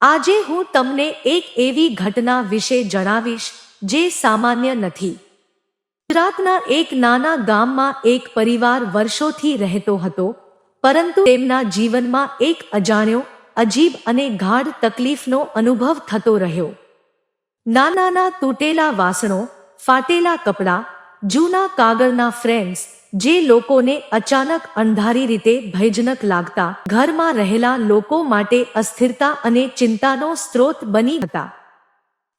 આજે હું તમને એક એવી ઘટના વિશે જણાવીશ જે સામાન્ય નથી. ગુજરાતના એક નાના ગામમાં એક પરિવાર વર્ષોથી રહેતો હતો, પરંતુ તેમના જીવનમાં એક અજાણ્યો, અજીબ અને ગાઢ તકલીફનો અનુભવ થતો રહ્યો. નાના તૂટેલા વાસણો, ફાટેલા કપડાં, જૂના કાગળના ફ્રેમ્સ, જે લોકોને અચાનક અંધારી રીતે ભયજનક લાગતા, ઘરમાં રહેલા લોકો માટે અસ્થિરતા અને ચિંતાનો સ્ત્રોત બની હતા.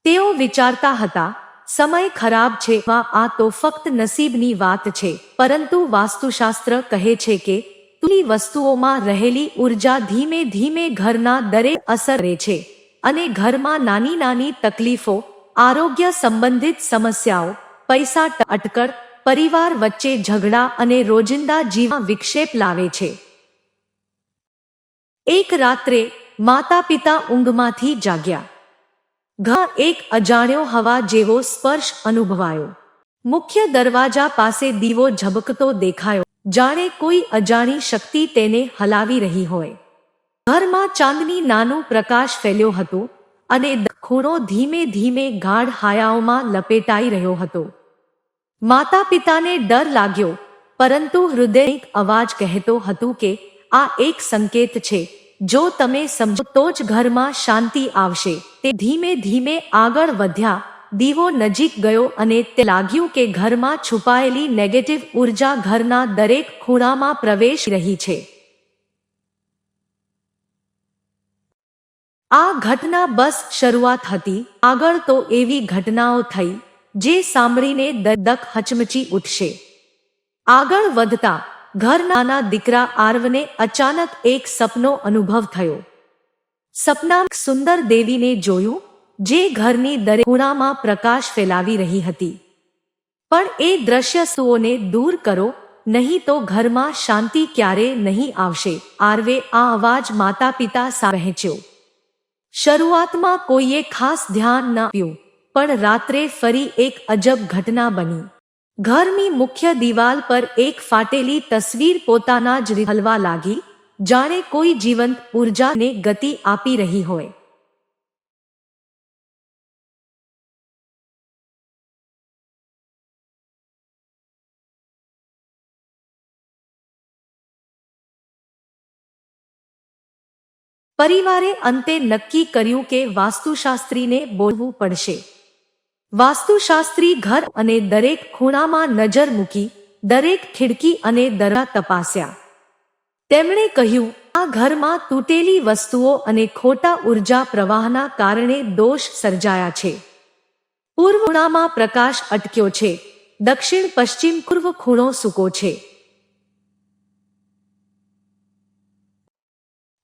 તેઓ વિચારતા હતા, સમય ખરાબ છે, આ તો ફક્ત નસીબની વાત છે. પરંતુ વાસ્તુશાસ્ત્ર કહે છે કે તૂટેલી વસ્તુઓમાં રહેલી ઉર્જા ધીમે ધીમે ઘરના દરેક અસર કરે છે, અને ઘરમાં નાની નાની તકલીફો, આરોગ્ય સંબંધિત સમસ્યાઓ, પૈસા અટકળ, પરિવાર વચ્ચે ઝઘડા અને રોજિંદા જીવનમાં વિક્ષેપ લાવે છે. એક રાત્રે માતા પિતા ઊંઘમાંથી જાગ્યા. ઘરમાં એક અજાણ્યો હવા જેવો સ્પર્શ અનુભવાયો. મુખ્ય દરવાજા પાસે દીવો ઝબકતો દેખાયો, જાણે કોઈ અજાણી શક્તિ તેને હલાવી રહી હોય. ઘરમાં ચાંદની નાનું પ્રકાશ ફેલ્યો હતો, અને ખૂણો ધીમે ધીમે ગાઢ હાયાઓમાં લપેટાઈ રહ્યો હતો. માતા પિતાને ડર લાગ્યો, પરંતુ હૃદય એક અવાજ કહેતો હતું કે આ એક સંકેત છે. જો તમે સમજો તો જ ઘરમાં શાંતિ આવશે. તે ધીમે ધીમે આગળ વધ્યા. દીવો નજીક ગયો અને તે લાગ્યું કે ઘરમાં છુપાયેલી નેગેટિવ ઉર્જા ઘરના દરેક ખૂણામાં પ્રવેશી રહી છે. આ ઘટના બસ શરૂઆત હતી. આગળ તો એવી ઘટનાઓ થઈ જે સાંભળીને દક હચમચી ઉઠશે. આગળ વધતા ઘરના નાના દીકરા આરવને અચાનક એક સપનો અનુભવ થયો. સપનામાં સુંદર દેવીને જોયું, જે ઘરની દરેક ખૂણામાં પ્રકાશ ફેલાવી રહી હતી. પણ એ દ્રશ્ય સુઓને દૂર કરો, નહીં તો ઘરમાં શાંતિ ક્યારે નહીં આવશે. આરવે આ અવાજ માતા પિતા સાથે વહેંચ્યો. શરૂઆતમાં કોઈએ ખાસ ધ્યાન ન આપ્યું, પણ રાત્રે ફરી એક અજબ ઘટના બની. ઘરની મુખ્ય દિવાલ પર એક ફાટેલી તસવીર પોતાના જ હલવા લાગી, જાણે કોઈ જીવંત ઉર્જાને ગતિ આપી રહી હોય. પરિવારે અંતે નક્કી કર્યું કે વાસ્તુશાસ્ત્રીને બોલવું પડશે. વાસ્તુશાસ્ત્રી ઘર અને દરેક ખૂણામાં નજર મૂકી, દરેક ખિડકી અને દરવાજા તપાસ્યા. તેમણે કહ્યું, આ ઘરમાં તૂટેલી વસ્તુઓ અને ખોટા ઉર્જા પ્રવાહના કારણે દોષ સર્જાયા છે. પૂર્વ ખૂણામાં પ્રકાશ અટક્યો છે, દક્ષિણ પશ્ચિમ પૂર્વ ખૂણો સૂકો છે.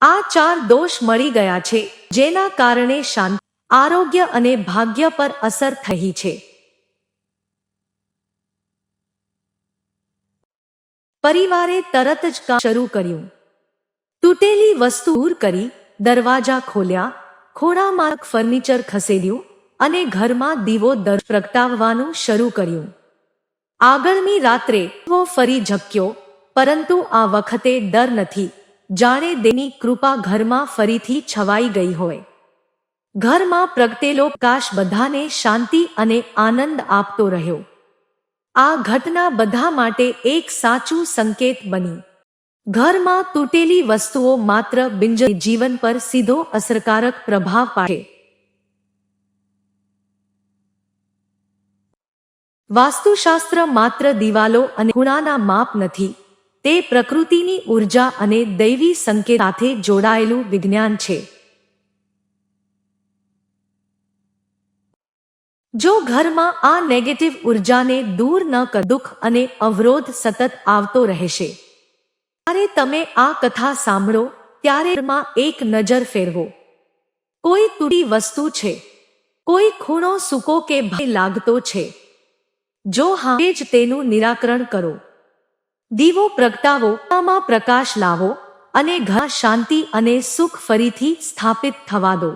આ 4 દોષ મળી ગયા છે, જેના કારણે શાંતિ, આરોગ્ય અને ભાગ્ય પર અસર થઈ છે. પરિવારે તરત જ કામ શરૂ કર્યું. તૂટેલી વસ્તુ દૂર કરી, દરવાજા ખોલ્યા, ખૂણામાં ફર્નિચર ખસેડ્યું અને ઘરમાં દીવો પ્રગટાવવાનું શરૂ કર્યું. આગળની રાત્રે દીવો ફરી ઝબક્યો, પરંતુ આ વખતે ડર નથી, જાણે દેવીની કૃપા ઘરમાં ફરીથી છવાઈ ગઈ હોય. ઘરમાં પ્રગટેલો પ્રકાશ બધાને શાંતિ અને આનંદ આપતો રહ્યો. આ ઘટના બધા માટે એક સાચું સંકેત બની. ઘરમાં તૂટેલી વસ્તુઓ માત્ર બિનજરૂરી જીવન પર સીધો અસરકારક પ્રભાવ પાડે. વાસ્તુશાસ્ત્ર માત્ર દિવાલો અને ખૂણાના માપ નથી, તે પ્રકૃતિની ઉર્જા અને દૈવી સંકેત સાથે જોડાયેલું વિજ્ઞાન છે. જો ઘરમાં આ નેગેટિવ ઉર્જાને દૂર ન કર, દુઃખ અને અવરોધ સતત આવતો રહેશે. જ્યારે તમે આ કથા સાંભળો ત્યારે ઘરમાં એક નજર ફેરવો. કોઈ તૂટી વસ્તુ છે? કોઈ ખૂણો સૂકો કે ભય લાગતો છે? જો હા, જ તેનું નિરાકરણ કરો. દીવો પ્રગટાવો, આમાં પ્રકાશ લાવો અને ઘરમાં શાંતિ અને સુખ ફરીથી સ્થાપિત થવા દો.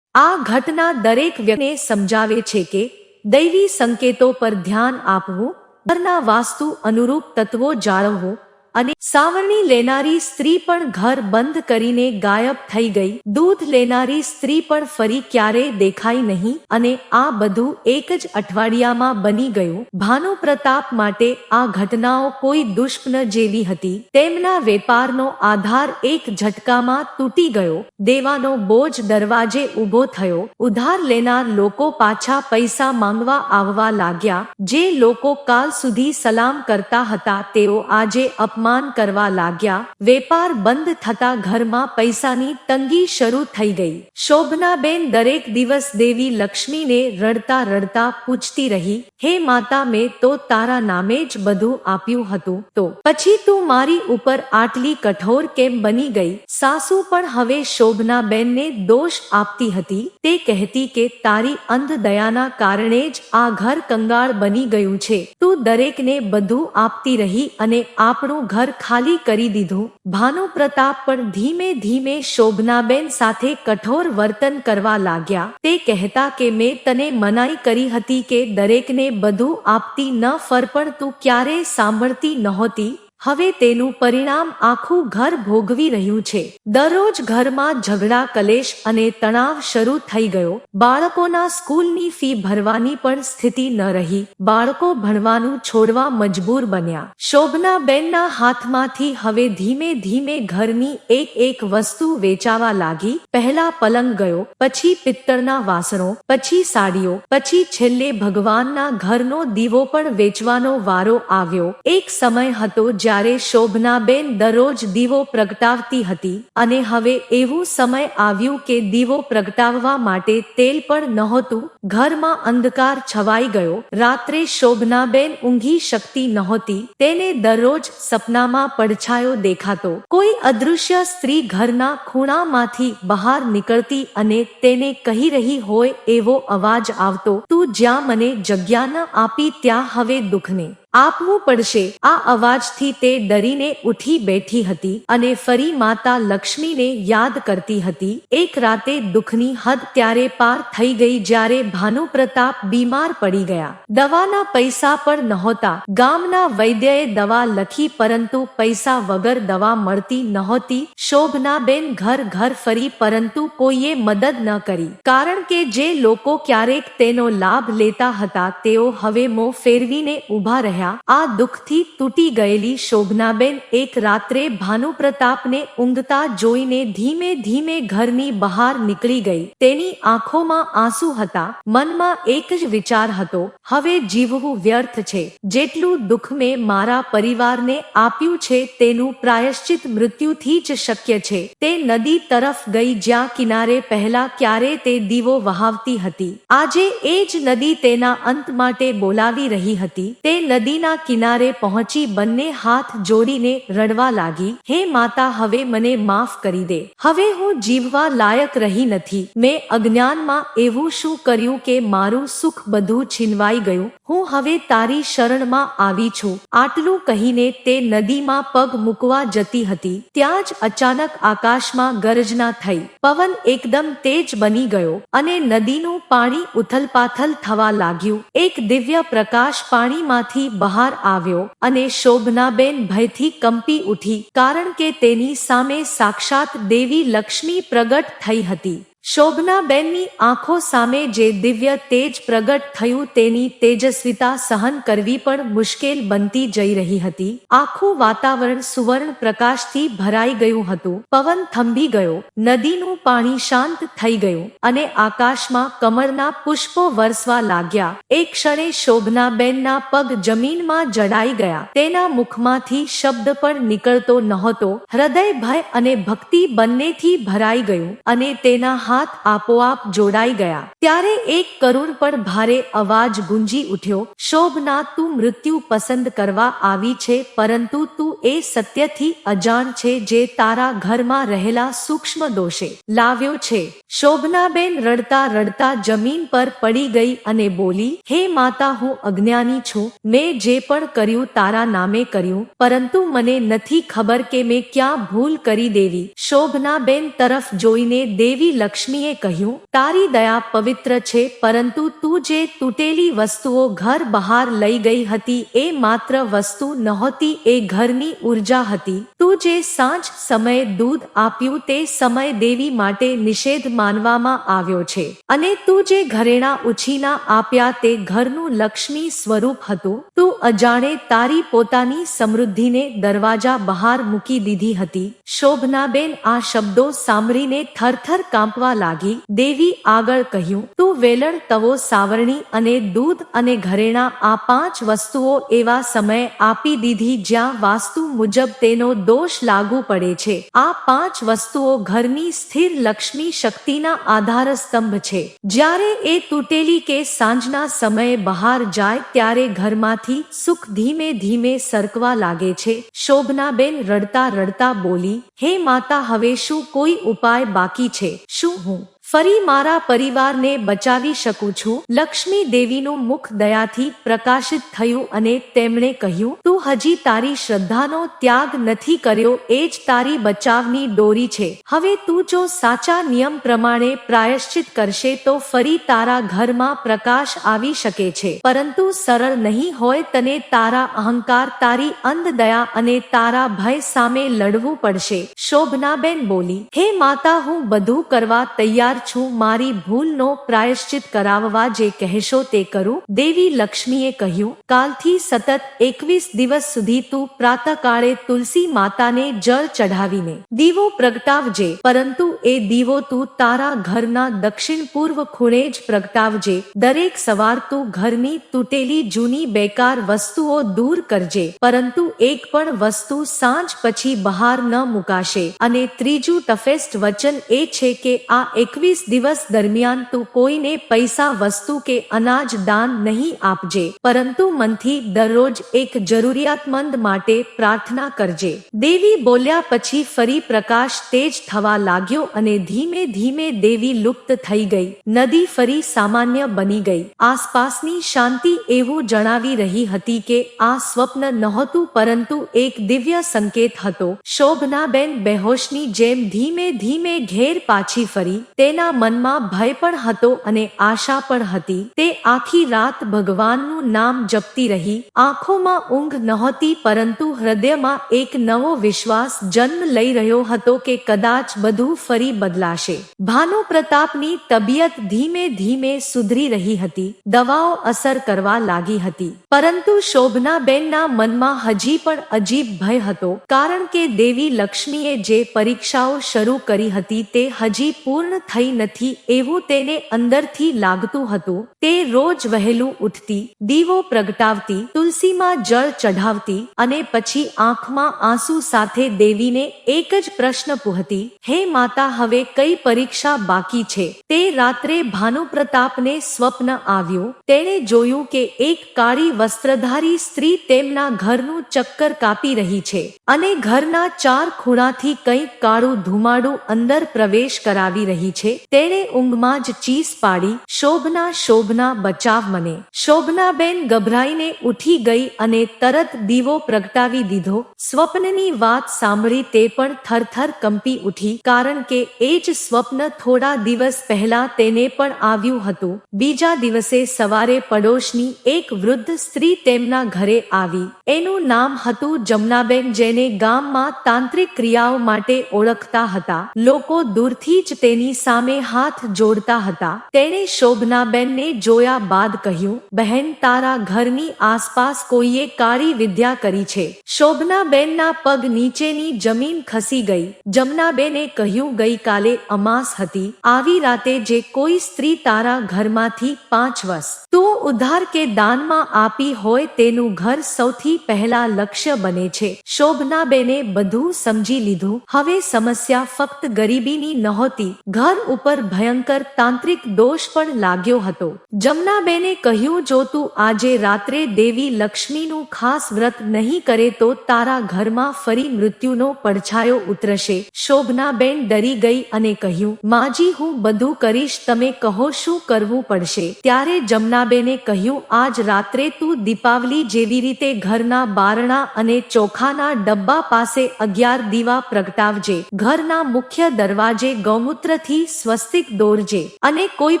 આ ઘટના દરેક વ્યક્તિને સમજાવે છે કે દૈવી સંકેતો પર ધ્યાન આપવું, ઘરના વાસ્તુ અનુરૂપ તત્વો જાળવવું અને સાવરણી લેનારી સ્ત્રી પણ ઘર બંધ કરીને ગાયબ થઈ ગઈ. દૂધ લેનારી સ્ત્રી પણ ફરી ક્યારેય દેખાઈ નહીં. અને આ બધું એક જ અઠવાડિયામાં બની ગયું. ભાનુપ્રતાપ માટે આ ઘટનાઓ કોઈ દુષ્પ્ન જેવી હતી. તેમના વેપારનો આધાર એક ઝટકામાં તૂટી ગયો. દેવાનો બોજ દરવાજે ઊભો થયો. ઉધાર લેનાર લોકો પાછા પૈસા માંગવા આવવા લાગ્યા. જે લોકો કાલ સુધી સલામ કરતા હતા તેઓ આજે અપમાન કરવા લાગ્યા. વેપાર બંધ થતા ઘરમાં પૈસાની તંગી શરૂ થઈ ગઈ. શોભનાબેન દરેક દિવસ દેવી લક્ષ્મીને રડતા રડતા પૂછતી રહી, હે માતા, મેં તો તારા નામે જ બધું આપ્યું હતું, તો પછી તું મારી ઉપર આટલી કઠોર કેમ બની ગઈ? સાસુ પણ હવે શોભનાબેનને દોષ આપતી હતી. તે કહેતી કે તારી અંધ દયાના કારણે જ આ ઘર કંગાળ બની ગયું છે. તું દરેકને બધું આપતી રહી અને આપણું ઘર ખાલી કરી દીધું. ભાનુપ્રતાપ પણ ધીમે ધીમે શોભનાબેન સાથે કઠોર વર્તન કરવા લાગ્યા. તે કહેતા કે મેં તને મનાઈ કરી હતી કે દરેકને બધું આપતી ન ફર, પણ તું ક્યારેય સાંભળતી નહોતી. હવે તેનું પરિણામ આખું ઘર ભોગવી રહ્યું છે. દરરોજ ઘરમાં ઝઘડા, કલેશ અને તણાવ શરૂ થઈ ગયો. બાળકોના સ્કૂલની ફી ભરવાની પણ સ્થિતિ ન રહી. બાળકો ભણવાનું છોડવા મજબૂર બન્યા. શોભનાબેનના હાથમાંથી હવે ધીમે ધીમે ઘરની એક એક વસ્તુ વેચાવા લાગી. પહેલા પલંગ ગયો, પછી પિત્તળના વાસણો, પછી સાડીઓ, પછી છેલ્લે ભગવાનના ઘરનો દીવો પણ વેચવાનો વારો આવ્યો. એક સમય હતો જ્યારે શોભનાબેન દરરોજ દીવો પ્રગટાવતી હતી અને હવે એવું સમય આવ્યું કે દીવો પ્રગટાવવા માટે તેલ પણ નહોતું. ઘરમાં અંધકાર છવાઈ ગયો. રાત્રે શોભનાબેન ઊંઘી શકતી નહોતી. તેને દરરોજ સપનામાં પડછાયો દેખાતો. કોઈ અદૃશ્ય સ્ત્રી ઘરના ખૂણામાંથી બહાર નીકળતી અને તેને કહી રહી હોય એવો અવાજ આવતો, તું જ્યાં મને જગ્યા ન આપી ત્યાં હવે દુઃખને આપવું પડશે. આ અવાજથી તે ડરીને ઉઠી બેઠી હતી અને ફરી માતા લક્ષ્મીને યાદ કરતી હતી. એક રાતે દુઃખની હદ ત્યારે પાર થઈ ગઈ જ્યારે ભાનુપ્રતાપ બીમાર પડી ગયા. દવાના પૈસા પણ નહોતા. ગામના વૈદ્યએ દવા લખી પરંતુ પૈસા વગર દવા મળતી નહોતી. શોભનાબેન ઘર ઘર ફરી પરંતુ કોઈએ મદદ ન કરી. કારણ કે જે લોકો ક્યારેક તેનો લાભ લેતા હતા તેઓ હવે મોં ફેરવીને ઊભા રહ્યા. આ દુઃખથી તૂટી ગયેલી શોભનાબેન એક રાત્રે ભાનુપ્રતાપને ઊંઘતા જોઈને ધીમે ધીમે ઘરની બહાર નીકળી ગઈ. તેની આંખોમાં આંસુ હતા. મનમાં એક જ વિચાર હતો, હવે જીવવું વ્યર્થ છે. જેટલું દુઃખ મેં મારા પરિવારને આપ્યું છે તેનું પ્રાયશ્ચિત મૃત્યુથી જ શક્ય છે. તે નદી તરફ ગઈ જ્યાં કિનારે પહેલા ક્યારે તે દીવો વહાવતી હતી. આજે એ જ નદી તેના અંત માટે બોલાવી રહી હતી. તે નદીના કિનારે પહોંચી બંને હાથ જોડીને રડવા લાગી, હે માતા, હવે મને માફ કરી દે. હવે હું જીવવા લાયક રહી નથી. મેં અજ્ઞાનમાં એવું શું કર્યું કે મારું સુખ બધું છીનવાઈ ગયું? હું હવે તારી શરણમાં આવી છું. આટલું કહીને તે નદીમાં પગ મૂકવા જતી હતી. ત્યાં જ અચાનક આકાશમાં ગર્જના થઈ. પવન એકદમ તેજ બની ગયો અને નદીનું પાણી ઉથલપાથલ થવા લાગ્યું. એક દિવ્ય પ્રકાશ પાણીમાંથી બહાર આવ્યો અને શોભનાબેન ભયથી કંપી ઉઠી, કારણ કે તેની સામે સાક્ષાત દેવી લક્ષ્મી પ્રગટ થઈ હતી. શોભનાબેનની આંખો સામે જે દિવ્ય તેજ પ્રગટ થયું તેની તેજસ્વીતા સહન કરવી પણ મુશ્કેલ બનતી જઈ રહી હતી. આખું વાતાવરણ સુવર્ણ પ્રકાશથી ભરાઈ ગયું હતું. પવન થંભી ગયો, નદીનું પાણી શાંત થઈ ગયું અને આકાશમાં કમળના પુષ્પો વરસવા લાગ્યા. એક ક્ષણે શોભનાબેનના પગ જમીનમાં જડાઈ ગયા. તેના મુખમાંથી શબ્દ પણ નીકળતો નહોતો. હૃદય ભય અને ભક્તિ બંનેથી ભરાઈ ગયું અને તેના હાથ આપોઆપ જોડાઈ ગયા. ત્યારે એક કરુણ પણ ભારે અવાજ ગુંજી ઉઠ્યો, શોભના, તું મૃત્યુ પસંદ કરવા આવી છે, પરંતુ તું એ સત્યથી અજાણ છે જે તારા ઘરમાં રહેલા સૂક્ષ્મ દોષે લાવ્યો છે. શોભનાબેન રડતા રડતા જમીન પર પડી ગઈ અને બોલી, હે માતા, હું અજ્ઞાની છું. મેં જે પણ કર્યું તારા નામે કર્યું, પરંતુ મને નથી ખબર કે મેં ક્યાં ભૂલ કરી. દેવી શોભનાબેન તરફ જોઈને દેવી લક્ષ્મી લક્ષ્મીએ કહ્યું, તારી દયા પવિત્ર છે, પરંતુ તું જે તૂટેલી વસ્તુઓ ઘર બહાર લઈ ગઈ હતી એ માત્ર વસ્તુ નહોતી, એ ઘરની ઉર્જા હતી. તું જે સાંજ સમયે દૂધ આપ્યું તે સમય દેવી માટે નિષેધ માનવામાં આવ્યો છે, અને તું જે ઘરેણાં ઉછીના આપ્યા તે ઘરનું લક્ષ્મી સ્વરૂપ હતું. તું અજાણે તારી પોતાની સમૃદ્ધિને દરવાજા બહાર મૂકી દીધી હતી. શોભનાબેન આ શબ્દો સાંભળીને થરથર કાંપવા લાગી. દેવી આગળ કહ્યું, તું વેલણ, તવો, સાવરણી અને દૂધ અને ઘરેણાં આ 5 વસ્તુઓ એવા સમયે આપી દીધી જ્યાં વાસ્તુ મુજબ તેનો દોષ લાગુ પડે છે. આ 5 વસ્તુઓ ઘરની સ્થિર લક્ષ્મી શક્તિના આધારસ્તંભ છે. જ્યારે એ તૂટેલી કે સાંજના સમયે બહાર જાય ત્યારે ઘરમાંથી સુખ ધીમે ધીમે સરકવા લાગે છે. શોભનાબેન રડતા રડતા બોલી, હે માતા, હવે શું કોઈ ઉપાય બાકી છે? શું હું ફરી મારા પરિવારને બચાવી શકું છું? લક્ષ્મી દેવીનું મુખ દયાથી પ્રકાશિત થયું અને તેમણે કહ્યું, તું હજી તારી શ્રદ્ધાનો ત્યાગ નથી કર્યો, એ જ તારી બચાવની દોરી છે. હવે તું જો સાચા નિયમ પ્રમાણે પ્રાયશ્ચિત કરશે તો ફરી તારા ઘરમાં પ્રકાશ આવી શકે છે, પરંતુ સરળ નહીં હોય. તને તારા અહંકાર, તારી અંધ દયા અને તારા ભય સામે લડવું પડશે. શોભનાબેન બોલી, હે માતા, હું બધું કરવા તૈયાર છું. મારી ભૂલનો પ્રાયશ્ચિત કરાવવા જે કહેશો તે કરું. દેવી લક્ષ્મીએ કહ્યું, કાલથી સતત 21 દિવસ સુધી તું પ્રાતઃકાળે તુલસી માતાને જળ ચઢાવીને દીવો પ્રગટાવજે, પરંતુ એ દીવો તું તારા ઘરના દક્ષિણ પૂર્વ ખૂણે જ પ્રગટાવજે. દરેક સવાર તું ઘરની તૂટેલી જૂની બેકાર વસ્તુઓ દૂર કરજે, પરંતુ એક પણ વસ્તુ સાંજ પછી બહાર ન મુકાશે. અને ત્રીજું તફેસ્ટ વચન એ છે કે આ 21 દિવસ દરમિયાન તું કોઈને પૈસા, વસ્તુ કે અનાજ દાન નહીં આપજે, પરંતુ મનથી દરરોજ એક જરૂરિયાતમંદ માટે પ્રાર્થના કરજે. દેવી બોલ્યા પછી ફરી પ્રકાશ તેજ થવા લાગ્યો અને ધીમે ધીમે દેવી લુપ્ત થઈ ગઈ. નદી ફરી સામાન્ય બની ગઈ. આસપાસની શાંતિ એવું જણાવી રહી હતી કે આ સ્વપ્ન નહોતું, પરંતુ એક દિવ્ય સંકેત હતો. શોભનાબેન બેહોશની જેમ ધીમે ધીમે ઘેર પાછી ફરી. તેના મનમાં ભય પણ હતો અને આશા પણ હતી. તે આખી રાત ભગવાનનું નામ જપતી રહી. આંખોમાં ઊંઘ નહોતી, પરંતુ હૃદયમાં એક નવો વિશ્વાસ જન્મ લઈ રહ્યો હતો કે કદાચ બધું ફરી બદલાશે. ભાનુપ્રતાપની તબિયત ધીમે ધીમે સુધરી રહી હતી. દવાઓ અસર કરવા લાગી હતી, પરંતુ શોભનાબેનના મનમાં હજી પણ અજીબ ભય હતો, કારણ કે દેવી લક્ષ્મીએ જે પરીક્ષાઓ શરૂ કરી હતી તે હજી પૂર્ણ થઈ નથી એવું તેને અંદરથી લાગતું હતું. તે રોજ વહેલું ઉઠતી, દીવો પ્રગટાવતી, તુલસીમાં જળ ચઢાવતી અને પછી આંખમાં આંસુ સાથે દેવીને એક જ પ્રશ્ન પૂછતી, હે માતા, હવે કઈ પરીક્ષા બાકી છે? તે રાત્રે ભાનુપ્રતાપને સ્વપ્ન આવ્યું. તેણે જોયું કે એક કાળી વસ્ત્રધારી સ્ત્રી તેમના ઘરનું ચક્કર કાપી રહી છે અને ઘરના 4 ખૂણાથી કંઈક કાળું ધુમાડું અંદર પ્રવેશ કરાવી રહી છે. તેણે ઊંઘમાં જ ચીસ પાડી, શોભના, શોભના, બચાવ મને. શોભનાબેન ગભરાઈને ઉઠી ગઈ અને તરત દીવો પ્રગટાવી દીધો. સ્વપ્નની વાત સાંભળી તે પણ થરથર કંપી ઉઠી, કારણ કે એ જ સ્વપ્ન થોડા દિવસ પહેલા તેને પણ આવ્યું હતું. બીજા દિવસે સવારે પડોશની એક વૃદ્ધ સ્ત્રી તેમના ઘરે આવી. એનું નામ હતું જમનાબેન, જેને ગામમાં તાંત્રિક ક્રિયાઓ માટે ઓળખતા હતા. લોકો દૂરથી જ તેની સામે હાથ જોડતા હતા. તેણે શોભનાબેનને જોયા બાદ કહ્યું, બહેન, તારા ઘરની આસપાસ કોઈએ કાળી વિદ્યા કરી છે. શોભનાબેનના પગ નીચેની જમીન ખસી ગઈ. જમનાબેને કહ્યું, ગઈકાલે અમાસ હતી. આવી રાતે જે કોઈ સ્ત્રી તારા ઘરમાંથી 5 વસ્તુઓ ઉધાર કે દાનમાં આપી હોય તેનું ઘર સૌથી પહેલા લક્ષ્ય બને છે. શોભનાબેને બધું સમજી લીધું. હવે સમસ્યા ફક્ત ગરીબીની નહોતી, ઘર ઉપર ભયંકર તાંત્રિક દોષ પણ લાગ્યો હતો. જમનાબેને કહ્યું, જો તું આજે રાત્રે દેવી લક્ષ્મીનું ખાસ વ્રત નહીં કરે તો તારા ઘરમાં ફરી મૃત્યુનો પડછાયો ઉતરશે. શોભનાબેન ડરી ગઈ અને કહ્યું, માજી, હું બધું કરીશ, તમે કહો શું કરવું પડશે. ત્યારે જમનાબેને શોભનાબેને કહ્યું, આજ રાત્રે તું દીપાવલી જેવી રીતે ઘરના બારણા અને ચોખાના ડબ્બા પાસે 11 દીવા પ્રગટાવજે, ઘરના મુખ્ય દરવાજે ગૌમૂત્રથી સ્વસ્તિક દોરજે, અને કોઈ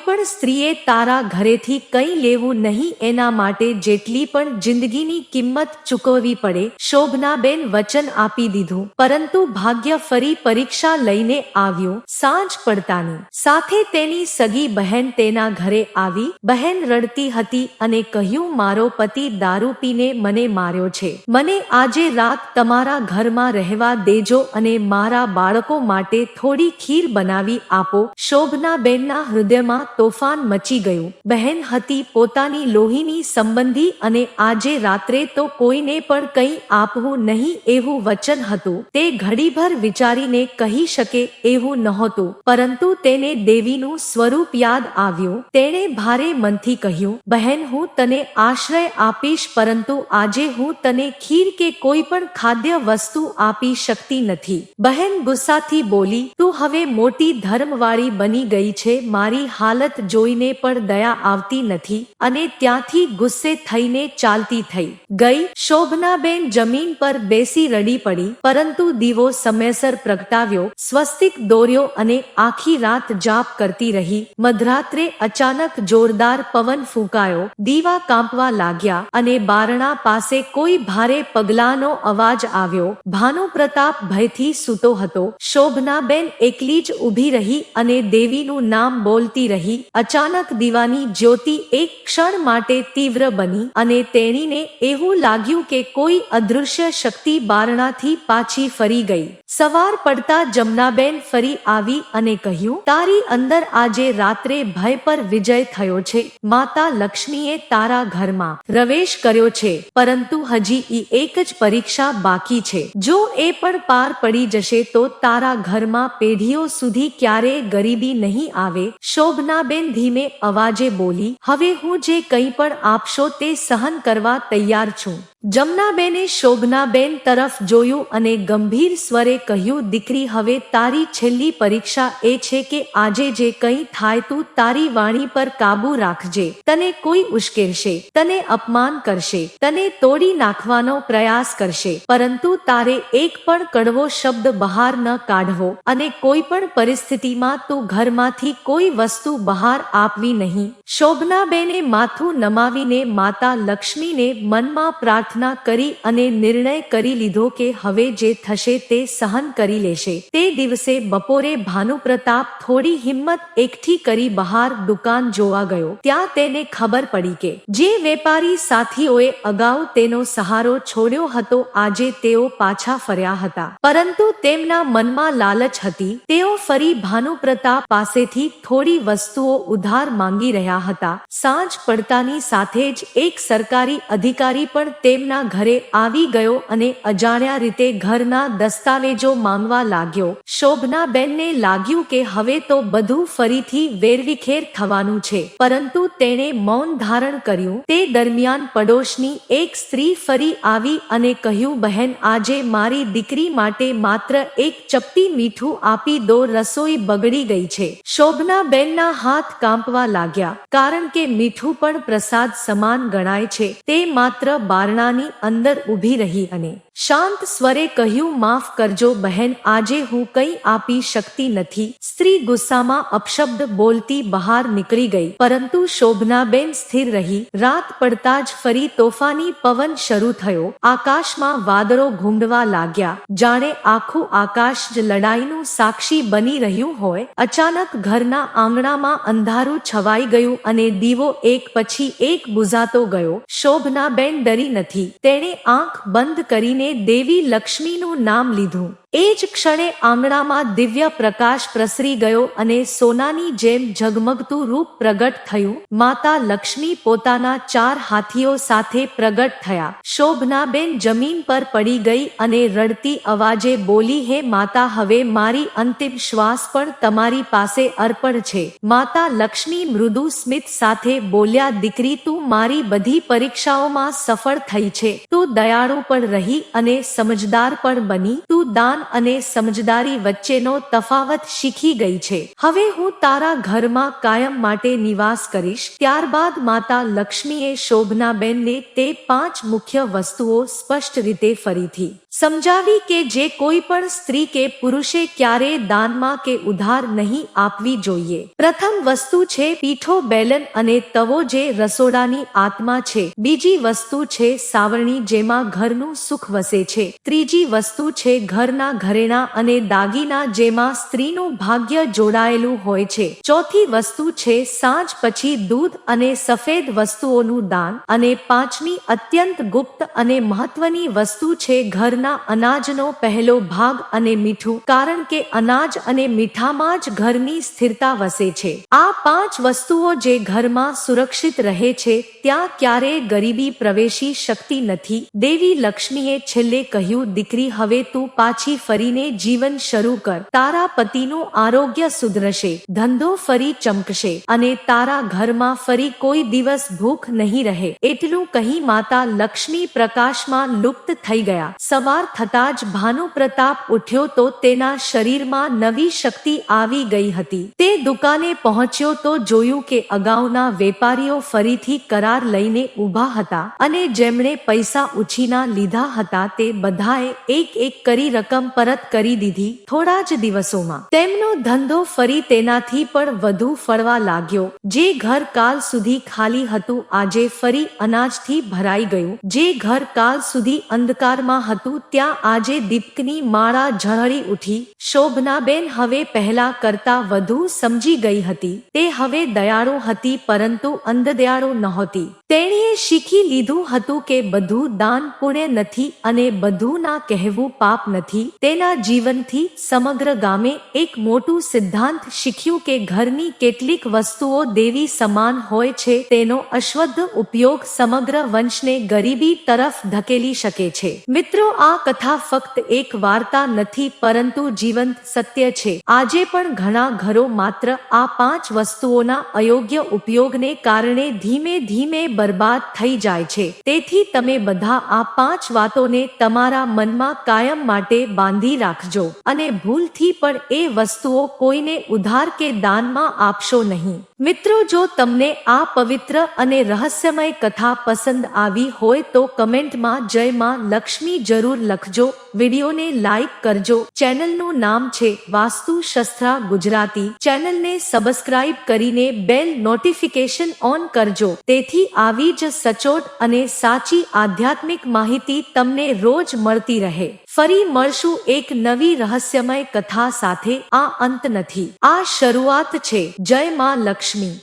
પણ સ્ત્રીએ તારા ઘરેથી કંઈ લેવું નહીં, એના માટે જેટલી પણ જિંદગીની કિંમત ચૂકવવી પડે. શોભનાબેન વચન આપી દીધું, પરંતુ ભાગ્ય ફરી પરીક્ષા લઈને આવ્યું. સાંજ પડતાની સાથે તેની સગી બહેન તેના ઘરે આવી. બહેન રડતી હતી અને કહ્યું, મારો પતિ દારૂ પીને મને માર્યો છે, મને આજે રાત તમારા ઘરમાં રહેવા દેજો અને મારા બાળકો માટે થોડી ખીર બનાવી આપો. શોભનાબેનના હૃદયમાં તોફાન મચી ગયું. બહેન હતી પોતાની લોહીની સંબંધી અને આજે રાત્રે તો કોઈને પણ કંઈ આપવું નહીં એવું વચન હતું. તે ઘડીભર વિચારીને કહી શકે એવું નહોતું, પરંતુ તેને દેવીનું સ્વરૂપ યાદ આવ્યું. તેણે ભારે મનથી કહ્યું, બહેન, હું તને આશ્રય આપીશ, પરંતુ આજે હું તને ખીર કે કોઈ પણ ખાદ્ય વસ્તુ આપી શકતી નથી. બહેન ગુસ્સાથી બોલી, તું હવે મોટી ધર્મવાળી બની ગઈ છે, મારી હાલત જોઈને પણ દયા આવતી નથી, અને ત્યાંથી ગુસ્સે થઈને ચાલતી થઈ ગઈ. શોભનાબેન જમીન પર બેસી રડી પડી, પરંતુ દીવો સમયસર પ્રગટાવ્યો, સ્વસ્તિક દોર્યો અને આખી રાત જાપ કરતી રહી. મધરાત્રે અચાનક જોરદાર પવન ફૂંકાયો, દીવા કાંપવા લાગ્યા અને બારણા પાસે કોઈ ભારે પગલાંનો અવાજ આવ્યો. ભાનુપ્રતાપ ભયથી સૂતો હતો. શોભનાબેન એકલી જ ઊભી રહી અને દેવીનું નામ બોલતી રહી. અચાનક દીવાની જ્યોતિ એક ક્ષણ માટે તીવ્ર બની અને તેણીને એવું લાગ્યું કે કોઈ અદૃશ્ય શક્તિ બારણાથી પાછી ફરી ગઈ. સવાર પડતા જમનાબેન ફરી આવી અને કહ્યું, તારી અંદર આજે રાત્રે ભય પર વિજય થયો છે. માતા લક્ષ્મીએ તારા ઘરમાં પ્રવેશ કર્યો છે, પરંતુ હજી એક જ પરીક્ષા બાકી છે. જો એ પણ પાર પડી જશે તો તારા ઘરમાં પેઢીઓ સુધી ક્યારેય ગરીબી નહીં આવે. શોભનાબેન ધીમે અવાજે બોલી, હવે હું જે કંઈ પણ આપશો તે સહન કરવા તૈયાર છું. જમનાબેને શોભનાબેન તરફ જોયું અને ગંભીર સ્વરે કહ્યું, દીકરી, હવે તારી છેલ્લી પરીક્ષા એ છે કે આજે જે કંઈ થાય તું તારી વાણી પર કાબૂ રાખજે. તને કોઈ ઉશ્કેરશે, તને અપમાન કરશે, તને તોડી નાખવાનો પ્રયાસ કરશે, પરંતુ તારે એક પણ કડવો શબ્દ બહાર ન કાઢવો અને કોઈ પણ પરિસ્થિતિમાં તું ઘરમાંથી કોઈ વસ્તુ બહાર આપવી નહીં. શોભનાબેને માથું નમાવીને માતા લક્ષ્મીને મનમાં પ્રાર્થના કરી અને નિર્ણય કરી લીધો કે હવે જે થશે તે સહન કરી લેશે. તે દિવસે બપોરે ભાનુપ્રતાપ થોડી હિંમત એકઠી કરી બહાર દુકાન જોવા ગયો. ત્યાં તેને ખબર પડી કે જે વેપારી સાથીઓએ અગાઉ તેનો સહારો છોડ્યો હતો આજે તેઓ પાછા ફર્યા હતા, પરંતુ તેમના મનમાં લાલચ હતી. તેઓ ફરી ભાનુપ્રતાપ પાસેથી થોડી વસ્તુઓ ઉધાર માંગી રહ્યા હતા. સાંજ પડતાની સાથે જ એક સરકારી અધિકારી પણ તેમના ઘરે આવી ગયો અને અજાણ્યા રીતે ઘરના દસ્તાવેજો માંગવા લાગ્યો. શોભનાબેનને લાગ્યું કે હવે તો બધું ફરીથી વેરવિખેર થવાનું છે, પરંતુ તેણે મૌન ધારણ કર્યું. તે દરમિયાન પડોશની એક સ્ત્રી ફરી આવી અને કહ્યું, બહેન, આજે મારી દીકરી માટે માત્ર એક ચપટી મીઠું આપી દો, રસોઈ બગડી ગઈ છે. શોભનાબેનના હાથ કાંપવા લાગ્યા, કારણ કે મીઠું પણ પ્રસાદ સમાન ગણાય છે. તે માત્ર બારણાની અંદર ઊભી રહી અને શાંત સ્વરે કહ્યું, માફ કરજો બહેન, આજે હું કંઈ આપી શકતી નથી. સ્ત્રી ગુસ્સામાં અપશબ્દ બોલતી બહાર નીકળી ગઈ, પરંતુ શોભનાબેન સ્થિર રહી. રાત પડતા જ ફરી તોફાની પવન શરૂ થયો. આકાશમાં વાદળો ઘૂંઘવા લાગ્યા, જાણે આખું આકાશ જ લડાઈનું સાક્ષી બની રહ્યું હોય. અચાનક ઘરના આંગણામાં અંધારું છવાઈ ગયું અને દીવો એક પછી એક બુઝાતો ગયો. શોભનાબેન ડરી નથી. તેણે આંખ બંધ કરીને દેવી લક્ષ્મીનું નામ લીધું. એ જ ક્ષણે આંગણામાં દિવ્ય પ્રકાશ પ્રસરી ગયો અને સોનાની જેમ ઝગમગતું રૂપ પ્રગટ થયું. માતા લક્ષ્મી પોતાના 4 હાથીઓ સાથે પ્રગટ થયા. શોભનાબેન જમીન પર પડી ગઈ અને રડતી અવાજે બોલી, હે માતા, હવે મારી અંતિમ શ્વાસ પણ તમારી પાસે અર્પણ છે. માતા લક્ષ્મી મૃદુ સ્મિત સાથે બોલ્યા, દીકરી, તું મારી બધી પરીક્ષાઓમાં સફળ થઈ છે. તું દયાળુ પણ રહી અને સમજદાર પણ બની. તું દાન જ્ઞાન અને સમજદારી વચ્ચેનો તફાવત શીખી ગઈ છે. હવે હું તારા ઘરમાં કાયમ માટે નિવાસ કરીશ. ત્યારબાદ માતા લક્ષ્મીએ શોભનાબેનને તે 5 મુખ્ય વસ્તુઓ સ્પષ્ટ રીતે ફરીથી સમજાવી કે જે કોઈ પણ સ્ત્રી કે પુરુષે ક્યારેય દાનમાં કે ઉધાર નહીં આપવી જોઈએ. પ્રથમ વસ્તુ છે પીઠો, બેલન અને તવો જે રસોડાની આત્મા છે. બીજી વસ્તુ છે સાવરણી જેમાં ઘરનું સુખ વસે છે. ત્રીજી વસ્તુ છે ઘરના ઘરેણાં અને દાગીના જેમાં સ્ત્રીનું ભાગ્ય જોડાયેલું હોય છે. ચોથી વસ્તુ છે સાંજ પછી દૂધ અને સફેદ વસ્તુઓનું દાન. અને પાંચમી અત્યંત ગુપ્ત અને મહત્વની વસ્તુ છે ઘરના અનાજનો પહેલો ભાગ અને મીઠું, કારણ કે અનાજ અને મીઠામાં જ ઘરની સ્થિરતા વસે છે. આ 5 વસ્તુઓ જે ઘરમાં સુરક્ષિત રહે છે ત્યાં ક્યારેય ગરીબી પ્રવેશી શકતી નથી. દેવી લક્ષ્મીએ છેલ્લે કહ્યું, દીકરી, હવે તું પાછી ફરીને જીવન શરૂ કર. તારા પતિનું આરોગ્ય સુધરશે, ધંધો ફરી ચમકશે અને તારા ઘરમાં ફરી કોઈ દિવસ ભૂખ નહીં રહે. એટલું કહી માતા લક્ષ્મી પ્રકાશમાં લુપ્ત થઈ ગયા. સવાર થતાં જ ભાનુપ્રતાપ ઉઠ્યો તો તેના શરીરમાં નવી શક્તિ આવી ગઈ હતી. તે દુકાને પહોંચ્યો તો જોયું કે અગાઉના વેપારીઓ ફરીથી કરાર લઈને ઊભા હતા અને જેમણે પૈસા ઉછીના લીધા હતા તે બધાએ એક એક કરી રકમ પરત કરી દીધી. થોડા જ દિવસોમાં તેમનો ધંધો ફરી તેનાથી પણ વધુ ફળવા લાગ્યો. જે ઘર કાલ સુધી ખાલી હતું આજે ફરી અનાજથી ભરાઈ ગયું. જે ઘર કાલ સુધી અંધકારમાં હતું ત્યાં આજે દીપકની માળા ઝળહળી ઉઠી. શોભનાબેન હવે પહેલા કરતા વધુ સમજી ગઈ હતી. તે હવે દયાળુ હતી પરંતુ અંધદયાળુ નહોતી. તેણીએ શીખી લીધું હતું કે બધું દાન પુણ્ય નથી અને બધું ના કહેવું પાપ નથી. તેના જીવનથી સમગ્ર ગામે એક મોટું સિદ્ધાંત શીખ્યું કે ઘરની કેટલીક વસ્તુઓ દેવી સમાન હોય છે. તેનો અશ્વદ્ધ ઉપયોગ સમગ્ર વંશને ગરીબી તરફ ધકેલી શકે છે. મિત્રો, આ કથા ફક્ત એક વાર્તા નથી પરંતુ જીવંત સત્ય છે. આજે પણ ઘણા ઘરો માત્ર આ 5 વસ્તુઓના અયોગ્ય ઉપયોગને કારણે ધીમે ધીમે બરબાદ થઈ જાય છે. તેથી તમે બધા આ 5 વાતોને તમારા મનમાં કાયમ માટે બાંધી રાખજો અને ભૂલથી પણ એ વસ્તુઓ કોઈને ઉધાર કે દાનમાં આપશો નહીં. મિત્રો, જો તમને આ પવિત્ર અને રહસ્યમય કથા પસંદ આવી હોય તો કમેન્ટમાં જય માં લક્ષ્મી જરૂર લખજો. વિડીયોને લાઈક કરજો. ચેનલનું નામ છે વાસ્તુ શસ્ત્રા ગુજરાતી. ચેનલને સબસ્ક્રાઇબ કરીને બેલ નોટિફિકેશન ઓન કરજો તેથી આવી જ સચોટ અને સાચી આધ્યાત્મિક માહિતી તમને રોજ મળતી રહે. ફરી મળશું એક નવી રહસ્યમય કથા સાથે. આ અંત નથી, આ શરૂઆત છે. જય માં લક્ષ્મી.